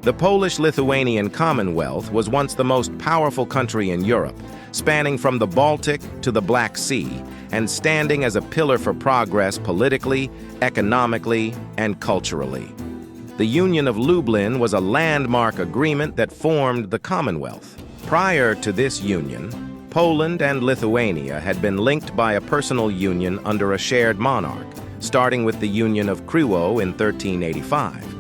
The Polish-Lithuanian Commonwealth was once the most powerful country in Europe, spanning from the Baltic to the Black Sea, and standing as a pillar for progress politically, economically, and culturally. The Union of Lublin was a landmark agreement that formed the Commonwealth. Prior to this union, Poland and Lithuania had been linked by a personal union under a shared monarch, starting with the Union of Prowess in 1385.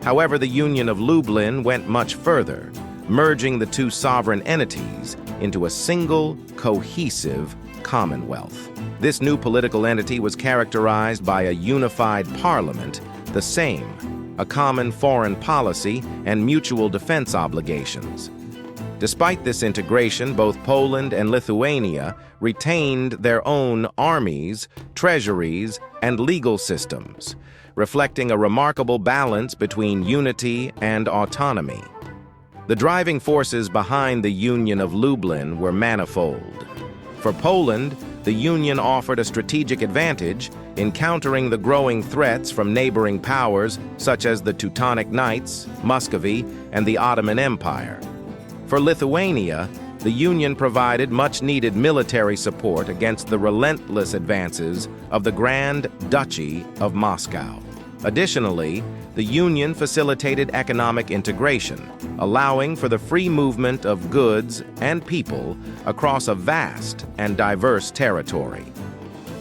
However, the Union of Lublin went much further, merging the two sovereign entities into a single, cohesive Commonwealth. This new political entity was characterized by a unified parliament, the Sejm, a common foreign policy, and mutual defense obligations. Despite this integration, both Poland and Lithuania retained their own armies, treasuries, and legal systems, reflecting a remarkable balance between unity and autonomy. The driving forces behind the Union of Lublin were manifold. For Poland, the Union offered a strategic advantage in countering the growing threats from neighboring powers such as the Teutonic Knights, Muscovy, and the Ottoman Empire. For Lithuania, the Union provided much-needed military support against the relentless advances of the Grand Duchy of Moscow. Additionally, the Union facilitated economic integration, allowing for the free movement of goods and people across a vast and diverse territory.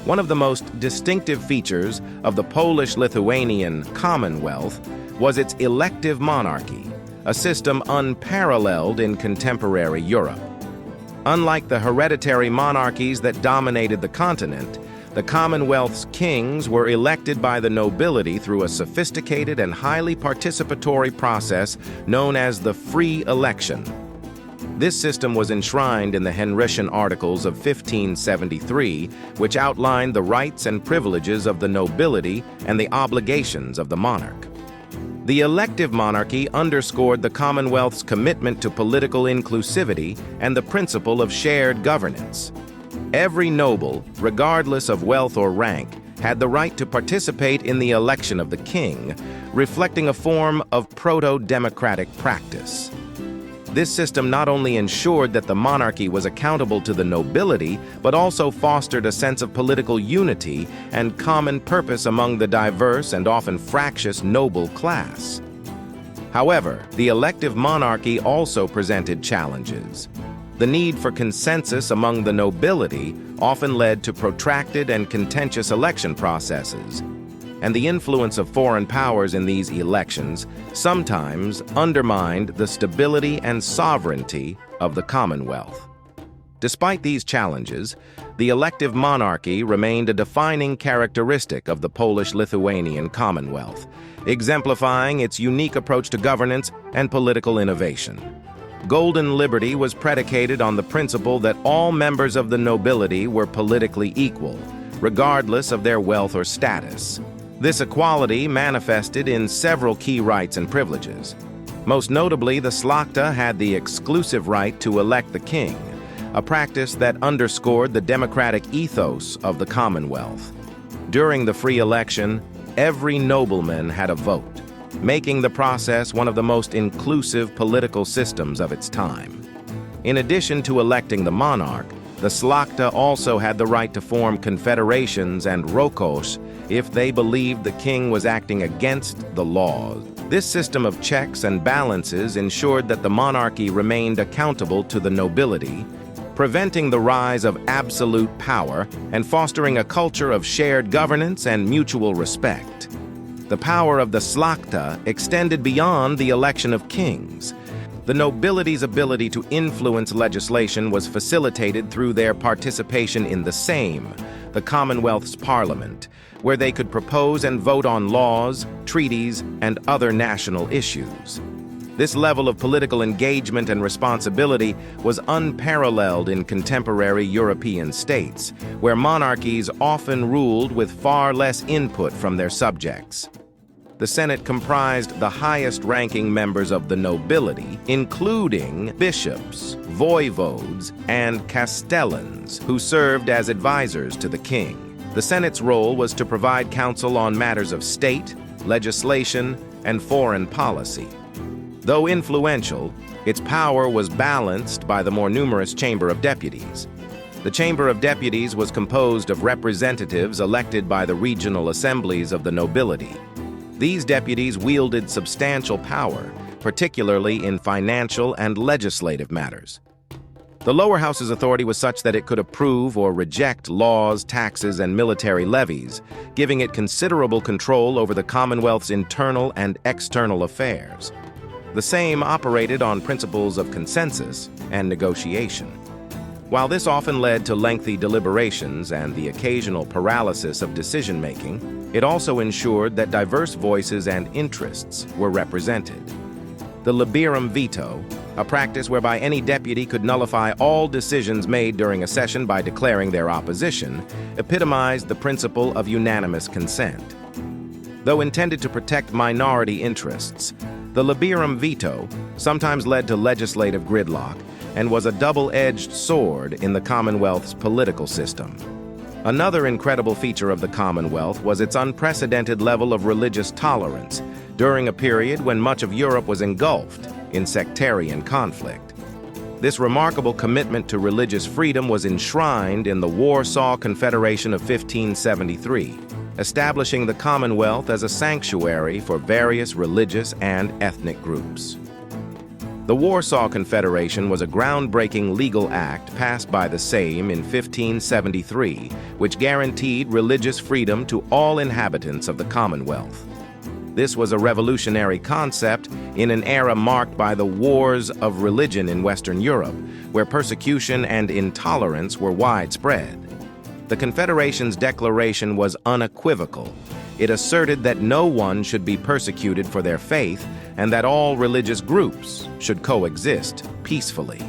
One of the most distinctive features of the Polish-Lithuanian Commonwealth was its elective monarchy, a system unparalleled in contemporary Europe. Unlike the hereditary monarchies that dominated the continent, the Commonwealth's kings were elected by the nobility through a sophisticated and highly participatory process known as the free election. This system was enshrined in the Henrician Articles of 1573, which outlined the rights and privileges of the nobility and the obligations of the monarch. The elective monarchy underscored the Commonwealth's commitment to political inclusivity and the principle of shared governance. Every noble, regardless of wealth or rank, had the right to participate in the election of the king, reflecting a form of proto-democratic practice. This system not only ensured that the monarchy was accountable to the nobility, but also fostered a sense of political unity and common purpose among the diverse and often fractious noble class. However, the elective monarchy also presented challenges. The need for consensus among the nobility often led to protracted and contentious election processes, and the influence of foreign powers in these elections sometimes undermined the stability and sovereignty of the Commonwealth. Despite these challenges, the elective monarchy remained a defining characteristic of the Polish-Lithuanian Commonwealth, exemplifying its unique approach to governance and political innovation. Golden liberty was predicated on the principle that all members of the nobility were politically equal, regardless of their wealth or status. This equality manifested in several key rights and privileges. Most notably, the Szlachta had the exclusive right to elect the king, a practice that underscored the democratic ethos of the Commonwealth. During the free election, every nobleman had a vote, making the process one of the most inclusive political systems of its time. In addition to electing the monarch, the Szlachta also had the right to form confederations and rokos if they believed the king was acting against the laws. This system of checks and balances ensured that the monarchy remained accountable to the nobility, preventing the rise of absolute power and fostering a culture of shared governance and mutual respect. The power of the Szlachta extended beyond the election of kings. The nobility's ability to influence legislation was facilitated through their participation in the Sejm, the Commonwealth's parliament, where they could propose and vote on laws, treaties, and other national issues. This level of political engagement and responsibility was unparalleled in contemporary European states, where monarchies often ruled with far less input from their subjects. The Senate comprised the highest-ranking members of the nobility, including bishops, voivodes, and castellans, who served as advisors to the king. The Senate's role was to provide counsel on matters of state, legislation, and foreign policy. Though influential, its power was balanced by the more numerous Chamber of Deputies. The Chamber of Deputies was composed of representatives elected by the regional assemblies of the nobility. These deputies wielded substantial power, particularly in financial and legislative matters. The lower house's authority was such that it could approve or reject laws, taxes, and military levies, giving it considerable control over the Commonwealth's internal and external affairs. The same operated on principles of consensus and negotiation. While this often led to lengthy deliberations and the occasional paralysis of decision-making, it also ensured that diverse voices and interests were represented. The liberum veto, a practice whereby any deputy could nullify all decisions made during a session by declaring their opposition, epitomized the principle of unanimous consent. Though intended to protect minority interests, the liberum veto sometimes led to legislative gridlock and was a double-edged sword in the Commonwealth's political system. Another incredible feature of the Commonwealth was its unprecedented level of religious tolerance during a period when much of Europe was engulfed in sectarian conflict. This remarkable commitment to religious freedom was enshrined in the Warsaw Confederation of 1573, establishing the Commonwealth as a sanctuary for various religious and ethnic groups. The Warsaw Confederation was a groundbreaking legal act passed by the Sejm in 1573, which guaranteed religious freedom to all inhabitants of the Commonwealth. This was a revolutionary concept in an era marked by the wars of religion in Western Europe, where persecution and intolerance were widespread. The Confederation's declaration was unequivocal. It asserted that no one should be persecuted for their faith and that all religious groups should coexist peacefully.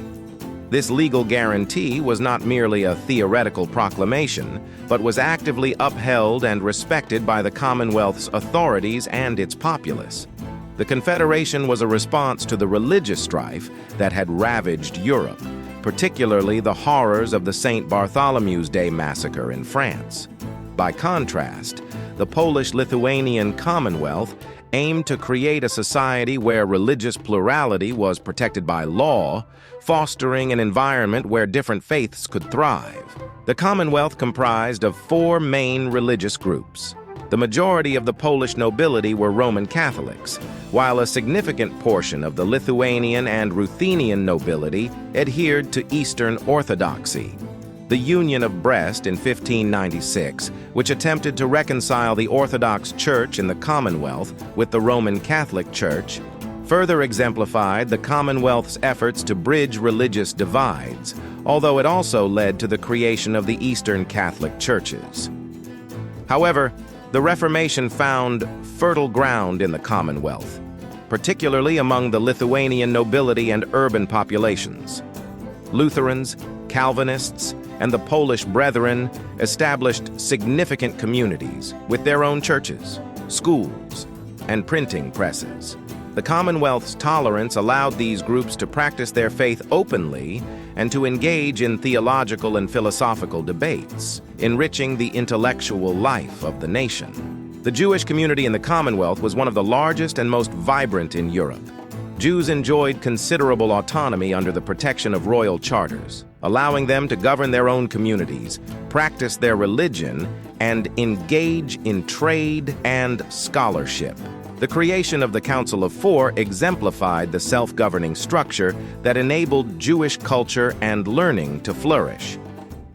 This legal guarantee was not merely a theoretical proclamation, but was actively upheld and respected by the Commonwealth's authorities and its populace. The Confederation was a response to the religious strife that had ravaged Europe, particularly the horrors of the St. Bartholomew's Day massacre in France. By contrast, the Polish-Lithuanian Commonwealth aimed to create a society where religious plurality was protected by law, fostering an environment where different faiths could thrive. The Commonwealth comprised of 4 main religious groups. The majority of the Polish nobility were Roman Catholics, while a significant portion of the Lithuanian and Ruthenian nobility adhered to Eastern Orthodoxy. The Union of Brest in 1596, which attempted to reconcile the Orthodox Church in the Commonwealth with the Roman Catholic Church, further exemplified the Commonwealth's efforts to bridge religious divides, although it also led to the creation of the Eastern Catholic Churches. However, the Reformation found fertile ground in the Commonwealth, particularly among the Lithuanian nobility and urban populations. Lutherans, Calvinists, and the Polish Brethren established significant communities with their own churches, schools, and printing presses. The Commonwealth's tolerance allowed these groups to practice their faith openly and to engage in theological and philosophical debates, enriching the intellectual life of the nation. The Jewish community in the Commonwealth was one of the largest and most vibrant in Europe. Jews enjoyed considerable autonomy under the protection of royal charters, allowing them to govern their own communities, practice their religion, and engage in trade and scholarship. The creation of the Council of Four exemplified the self-governing structure that enabled Jewish culture and learning to flourish.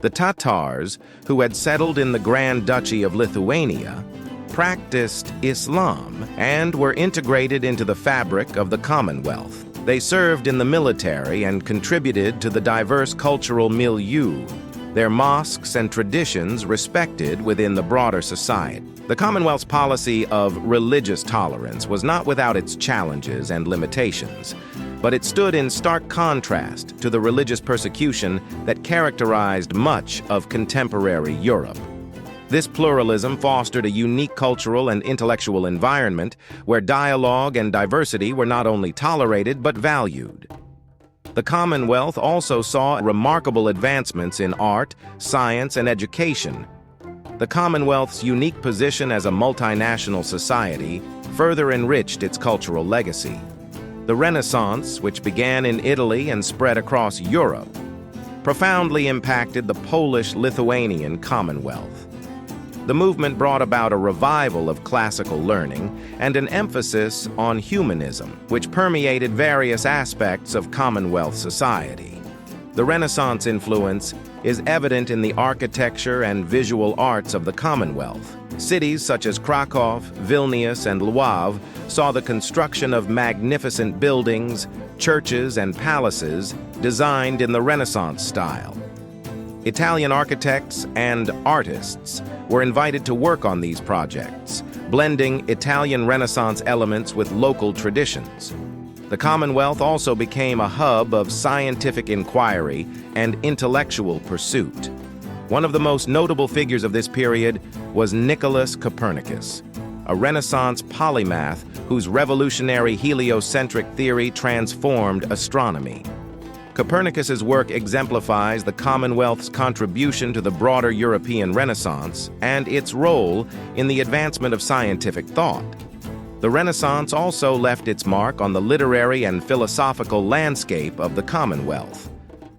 The Tatars, who had settled in the Grand Duchy of Lithuania, practiced Islam and were integrated into the fabric of the Commonwealth. They served in the military and contributed to the diverse cultural milieu, their mosques and traditions respected within the broader society. The Commonwealth's policy of religious tolerance was not without its challenges and limitations, but it stood in stark contrast to the religious persecution that characterized much of contemporary Europe. This pluralism fostered a unique cultural and intellectual environment where dialogue and diversity were not only tolerated but valued. The Commonwealth also saw remarkable advancements in art, science, and education. The Commonwealth's unique position as a multinational society further enriched its cultural legacy. The Renaissance, which began in Italy and spread across Europe, profoundly impacted the Polish-Lithuanian Commonwealth. The movement brought about a revival of classical learning and an emphasis on humanism, which permeated various aspects of Commonwealth society. The Renaissance influence is evident in the architecture and visual arts of the Commonwealth. Cities such as Krakow, Vilnius, and Lwów saw the construction of magnificent buildings, churches, and palaces designed in the Renaissance style. Italian architects and artists were invited to work on these projects, blending Italian Renaissance elements with local traditions. The Commonwealth also became a hub of scientific inquiry and intellectual pursuit. One of the most notable figures of this period was Nicholas Copernicus, a Renaissance polymath whose revolutionary heliocentric theory transformed astronomy. Copernicus's work exemplifies the Commonwealth's contribution to the broader European Renaissance and its role in the advancement of scientific thought. The Renaissance also left its mark on the literary and philosophical landscape of the Commonwealth.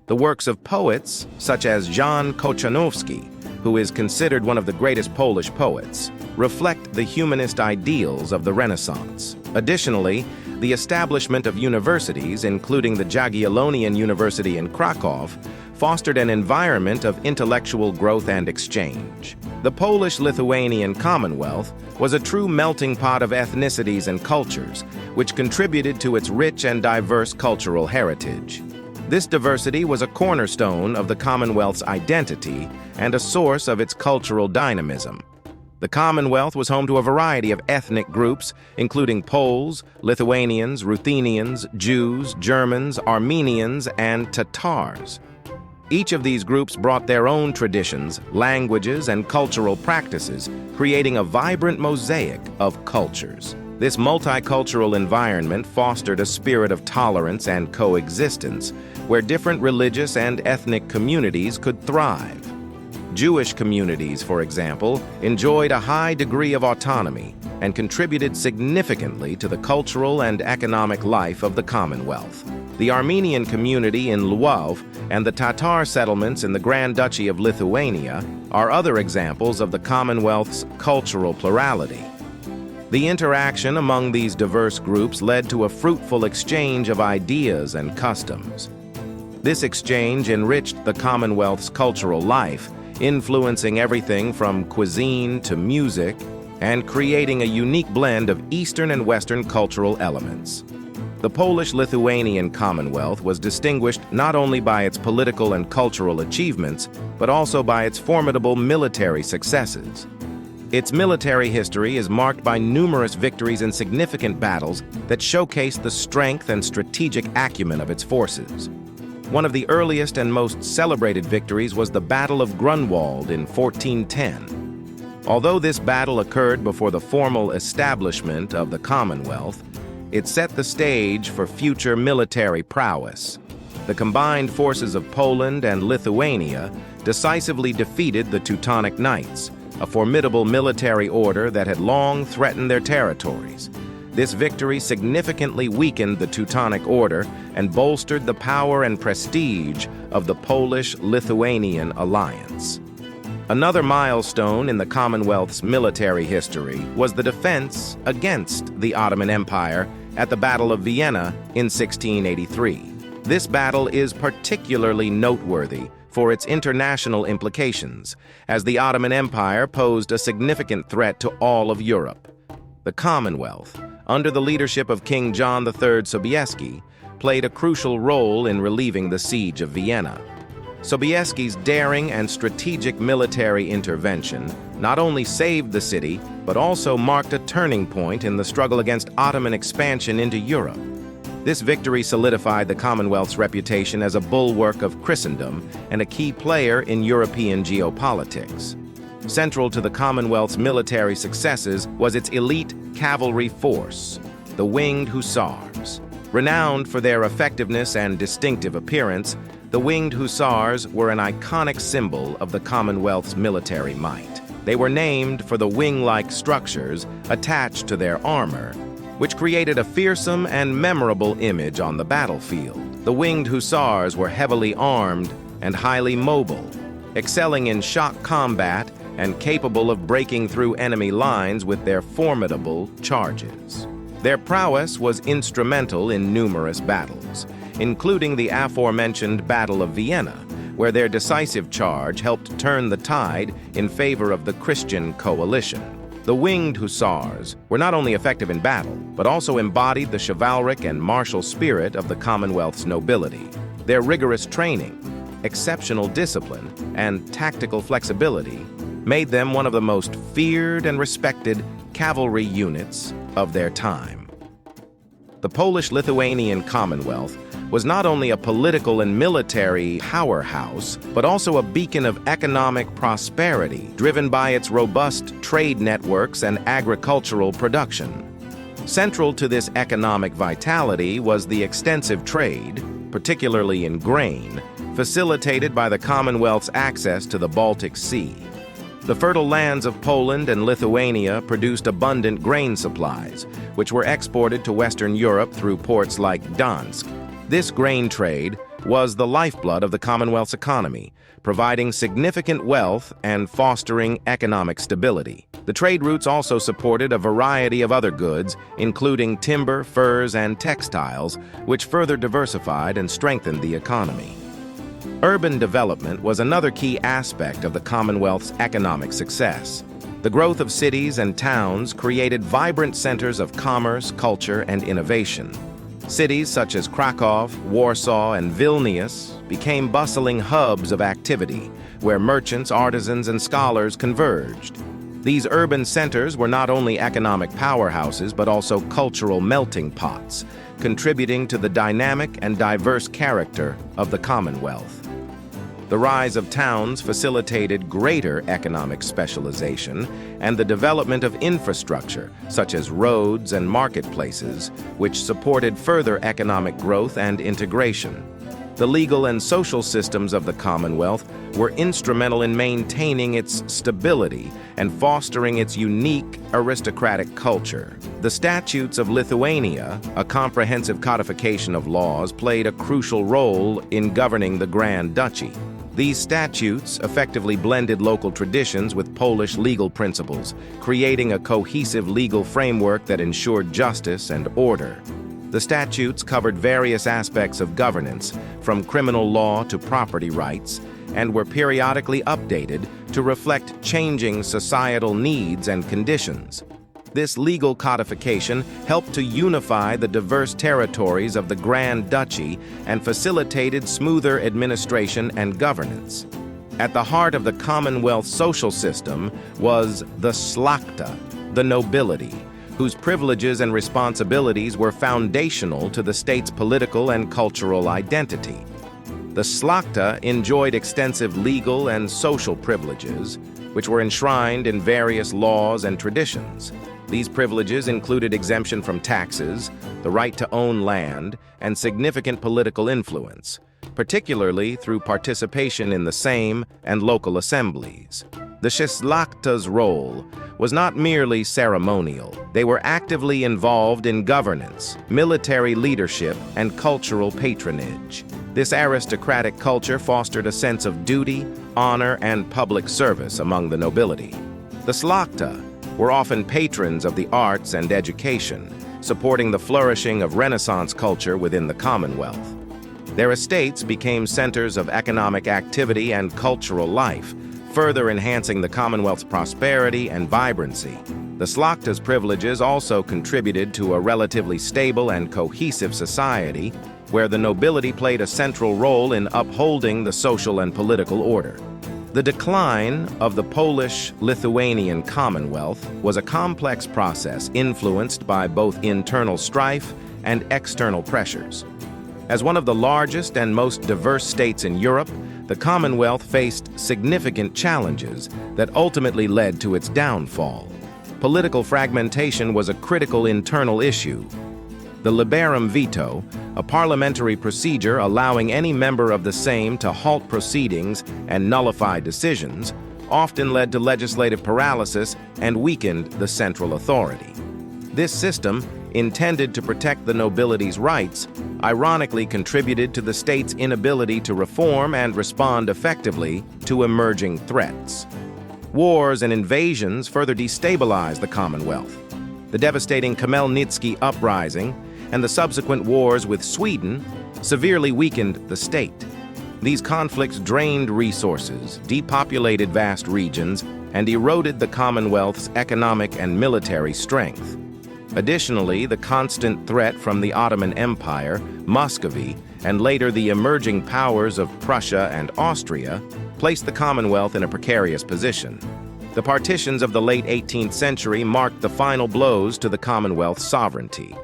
The works of poets, such as Jan Kochanowski, who is considered one of the greatest Polish poets, reflect the humanist ideals of the Renaissance. Additionally, the establishment of universities, including the Jagiellonian University in Krakow, fostered an environment of intellectual growth and exchange. The Polish-Lithuanian Commonwealth was a true melting pot of ethnicities and cultures, which contributed to its rich and diverse cultural heritage. This diversity was a cornerstone of the Commonwealth's identity and a source of its cultural dynamism. The Commonwealth was home to a variety of ethnic groups, including Poles, Lithuanians, Ruthenians, Jews, Germans, Armenians, and Tatars. Each of these groups brought their own traditions, languages, and cultural practices, creating a vibrant mosaic of cultures. This multicultural environment fostered a spirit of tolerance and coexistence, where different religious and ethnic communities could thrive. Jewish communities, for example, enjoyed a high degree of autonomy and contributed significantly to the cultural and economic life of the Commonwealth. The Armenian community in Lwów and the Tatar settlements in the Grand Duchy of Lithuania are other examples of the Commonwealth's cultural plurality. The interaction among these diverse groups led to a fruitful exchange of ideas and customs. This exchange enriched the Commonwealth's cultural life, influencing everything from cuisine to music and creating a unique blend of Eastern and Western cultural elements. The Polish-Lithuanian Commonwealth was distinguished not only by its political and cultural achievements, but also by its formidable military successes. Its military history is marked by numerous victories in significant battles that showcase the strength and strategic acumen of its forces. One of the earliest and most celebrated victories was the Battle of Grunwald in 1410. Although this battle occurred before the formal establishment of the Commonwealth, it set the stage for future military prowess. The combined forces of Poland and Lithuania decisively defeated the Teutonic Knights, a formidable military order that had long threatened their territories. This victory significantly weakened the Teutonic Order and bolstered the power and prestige of the Polish-Lithuanian alliance. Another milestone in the Commonwealth's military history was the defense against the Ottoman Empire at the Battle of Vienna in 1683. This battle is particularly noteworthy for its international implications, as the Ottoman Empire posed a significant threat to all of Europe. The Commonwealth, under the leadership of King John III Sobieski, played a crucial role in relieving the siege of Vienna. Sobieski's daring and strategic military intervention not only saved the city, but also marked a turning point in the struggle against Ottoman expansion into Europe. This victory solidified the Commonwealth's reputation as a bulwark of Christendom and a key player in European geopolitics. Central to the Commonwealth's military successes was its elite cavalry force, the Winged Hussars. Renowned for their effectiveness and distinctive appearance, the Winged Hussars were an iconic symbol of the Commonwealth's military might. They were named for the wing-like structures attached to their armor, which created a fearsome and memorable image on the battlefield. The winged hussars were heavily armed and highly mobile, excelling in shock combat and capable of breaking through enemy lines with their formidable charges. Their prowess was instrumental in numerous battles, including the aforementioned Battle of Vienna, where their decisive charge helped turn the tide in favor of the Christian coalition. The winged hussars were not only effective in battle, but also embodied the chivalric and martial spirit of the Commonwealth's nobility. Their rigorous training, exceptional discipline, and tactical flexibility made them one of the most feared and respected cavalry units of their time. The Polish-Lithuanian Commonwealth was not only a political and military powerhouse, but also a beacon of economic prosperity, driven by its robust trade networks and agricultural production. Central to this economic vitality was the extensive trade, particularly in grain, facilitated by the Commonwealth's access to the Baltic Sea. The fertile lands of Poland and Lithuania produced abundant grain supplies, which were exported to Western Europe through ports like Gdansk. This grain trade was the lifeblood of the Commonwealth's economy, providing significant wealth and fostering economic stability. The trade routes also supported a variety of other goods, including timber, furs, and textiles, which further diversified and strengthened the economy. Urban development was another key aspect of the Commonwealth's economic success. The growth of cities and towns created vibrant centers of commerce, culture, and innovation. Cities such as Krakow, Warsaw, and Vilnius became bustling hubs of activity, where merchants, artisans, and scholars converged. These urban centers were not only economic powerhouses, but also cultural melting pots, contributing to the dynamic and diverse character of the Commonwealth. The rise of towns facilitated greater economic specialization and the development of infrastructure, such as roads and marketplaces, which supported further economic growth and integration. The legal and social systems of the Commonwealth were instrumental in maintaining its stability and fostering its unique aristocratic culture. The Statutes of Lithuania, a comprehensive codification of laws, played a crucial role in governing the Grand Duchy. These statutes effectively blended local traditions with Polish legal principles, creating a cohesive legal framework that ensured justice and order. The statutes covered various aspects of governance, from criminal law to property rights, and were periodically updated to reflect changing societal needs and conditions. This legal codification helped to unify the diverse territories of the Grand Duchy and facilitated smoother administration and governance. At the heart of the Commonwealth social system was the szlachta, the nobility, whose privileges and responsibilities were foundational to the state's political and cultural identity. The szlachta enjoyed extensive legal and social privileges, which were enshrined in various laws and traditions. These privileges included exemption from taxes, the right to own land, and significant political influence, particularly through participation in the Sejm and local assemblies. The szlachta's role was not merely ceremonial. They were actively involved in governance, military leadership, and cultural patronage. This aristocratic culture fostered a sense of duty, honor, and public service among the nobility. The szlachta were often patrons of the arts and education, supporting the flourishing of Renaissance culture within the Commonwealth. Their estates became centers of economic activity and cultural life, further enhancing the Commonwealth's prosperity and vibrancy. The szlachta's privileges also contributed to a relatively stable and cohesive society, where the nobility played a central role in upholding the social and political order. The decline of the Polish-Lithuanian Commonwealth was a complex process influenced by both internal strife and external pressures. As one of the largest and most diverse states in Europe, the Commonwealth faced significant challenges that ultimately led to its downfall. Political fragmentation was a critical internal issue. The liberum veto, a parliamentary procedure allowing any member of the Sejm to halt proceedings and nullify decisions, often led to legislative paralysis and weakened the central authority. This system intended to protect the nobility's rights, ironically contributed to the state's inability to reform and respond effectively to emerging threats. Wars and invasions further destabilized the Commonwealth. The devastating Khmelnytsky uprising and the subsequent wars with Sweden severely weakened the state. These conflicts drained resources, depopulated vast regions, and eroded the Commonwealth's economic and military strength. Additionally, the constant threat from the Ottoman Empire, Muscovy, and later the emerging powers of Prussia and Austria placed the Commonwealth in a precarious position. The partitions of the late 18th century marked the final blows to the Commonwealth's sovereignty.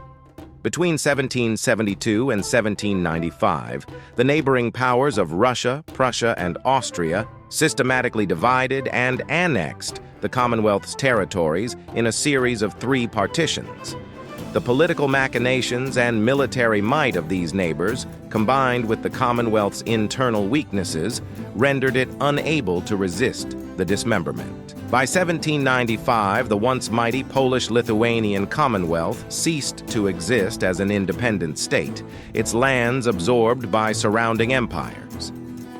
Between 1772 and 1795, the neighboring powers of Russia, Prussia, and Austria systematically divided and annexed the Commonwealth's territories in a series of 3 partitions. The political machinations and military might of these neighbors, combined with the Commonwealth's internal weaknesses, rendered it unable to resist the dismemberment. By 1795, the once mighty Polish-Lithuanian Commonwealth ceased to exist as an independent state, its lands absorbed by surrounding empires.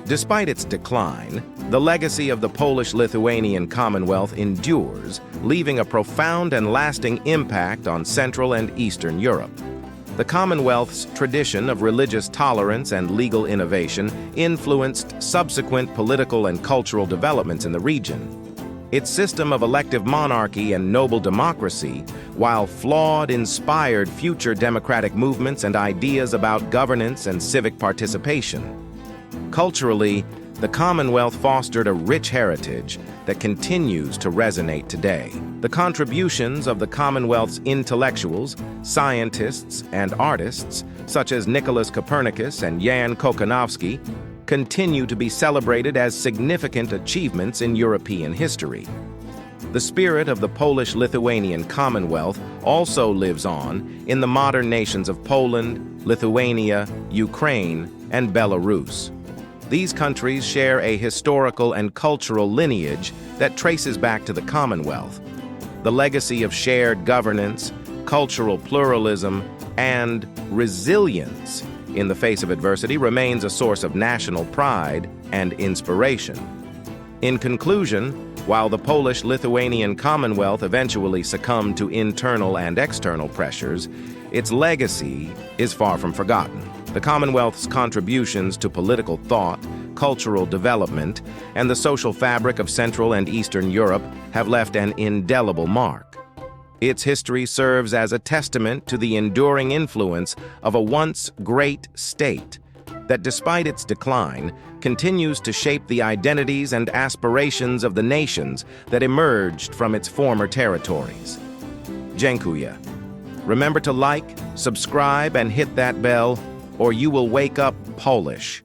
Despite its decline, the legacy of the Polish-Lithuanian Commonwealth endures, leaving a profound and lasting impact on Central and Eastern Europe. The Commonwealth's tradition of religious tolerance and legal innovation influenced subsequent political and cultural developments in the region. Its system of elective monarchy and noble democracy, while flawed, inspired future democratic movements and ideas about governance and civic participation. Culturally, the Commonwealth fostered a rich heritage that continues to resonate today. The contributions of the Commonwealth's intellectuals, scientists, and artists, such as Nicholas Copernicus and Jan Kochanowski, continue to be celebrated as significant achievements in European history. The spirit of the Polish-Lithuanian Commonwealth also lives on in the modern nations of Poland, Lithuania, Ukraine, and Belarus. These countries share a historical and cultural lineage that traces back to the Commonwealth. The legacy of shared governance, cultural pluralism, and resilience in the face of adversity remains a source of national pride and inspiration. In conclusion, while the Polish-Lithuanian Commonwealth eventually succumbed to internal and external pressures, its legacy is far from forgotten. The Commonwealth's contributions to political thought, cultural development, and the social fabric of Central and Eastern Europe have left an indelible mark. Its history serves as a testament to the enduring influence of a once great state that, despite its decline, continues to shape the identities and aspirations of the nations that emerged from its former territories. Dziękuję. Remember to like, subscribe, and hit that bell, or you will wake up Polish.